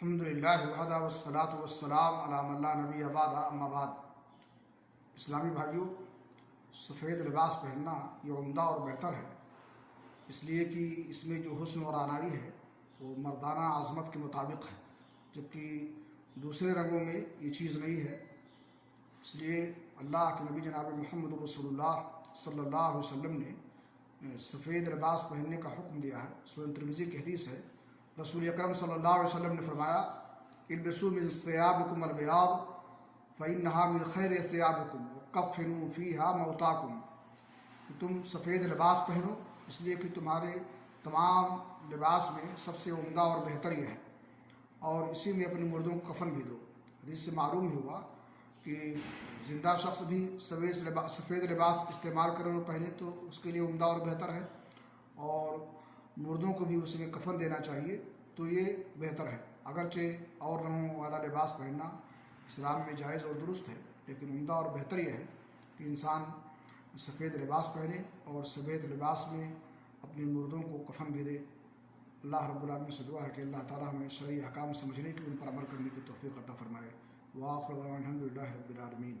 الحمدللہ وحدہ والصلاۃ والسلام علی من لا نبی بعدہ اما بعد۔ اسلامی بھائیوں، سفید لباس پہننا یہ عمدہ اور بہتر ہے، اس لیے کہ اس میں جو حسن اور آرائی ہے وہ مردانہ عظمت کے مطابق ہے، جبکہ دوسرے رنگوں میں یہ چیز نہیں ہے۔ اس لیے اللہ کے نبی جناب محمد رسول اللہ صلی اللہ علیہ وسلم نے سفید لباس پہننے کا حکم دیا ہے۔ سنن ترمذی کی حدیث ہے، رسول اکرم صلی اللہ علیہ وسلم نے فرمایا، البسوا من ثيابكم البياض فإنها من خير ثيابكم وكفنوا فيها موتاكم، کہ تم سفید لباس پہنو، اس لیے کہ تمہارے تمام لباس میں سب سے عمدہ اور بہتر یہ ہے، اور اسی میں اپنے مردوں کو کفن بھی دو۔ حدیث سے معلوم ہوا کہ زندہ شخص بھی سفید لباس استعمال کرے اور پہنے تو اس کے لیے عمدہ اور بہتر ہے، اور مردوں کو بھی اس میں کفن دینا چاہیے تو یہ بہتر ہے۔ اگرچہ اور رنگوں والا لباس پہننا اسلام میں جائز اور درست ہے، لیکن عمدہ اور بہتر یہ ہے کہ انسان سفید لباس پہنے اور سفید لباس میں اپنے مردوں کو کفن بھی دے۔ اللہ رب العالمین سے دعا ہے کہ اللہ تعالیٰ ہمیں شرعی احکام سمجھنے کی، ان پر عمل کرنے کی توفیق عطا فرمائے۔ وآخر دعوانا الحمدللہ رب العالمین۔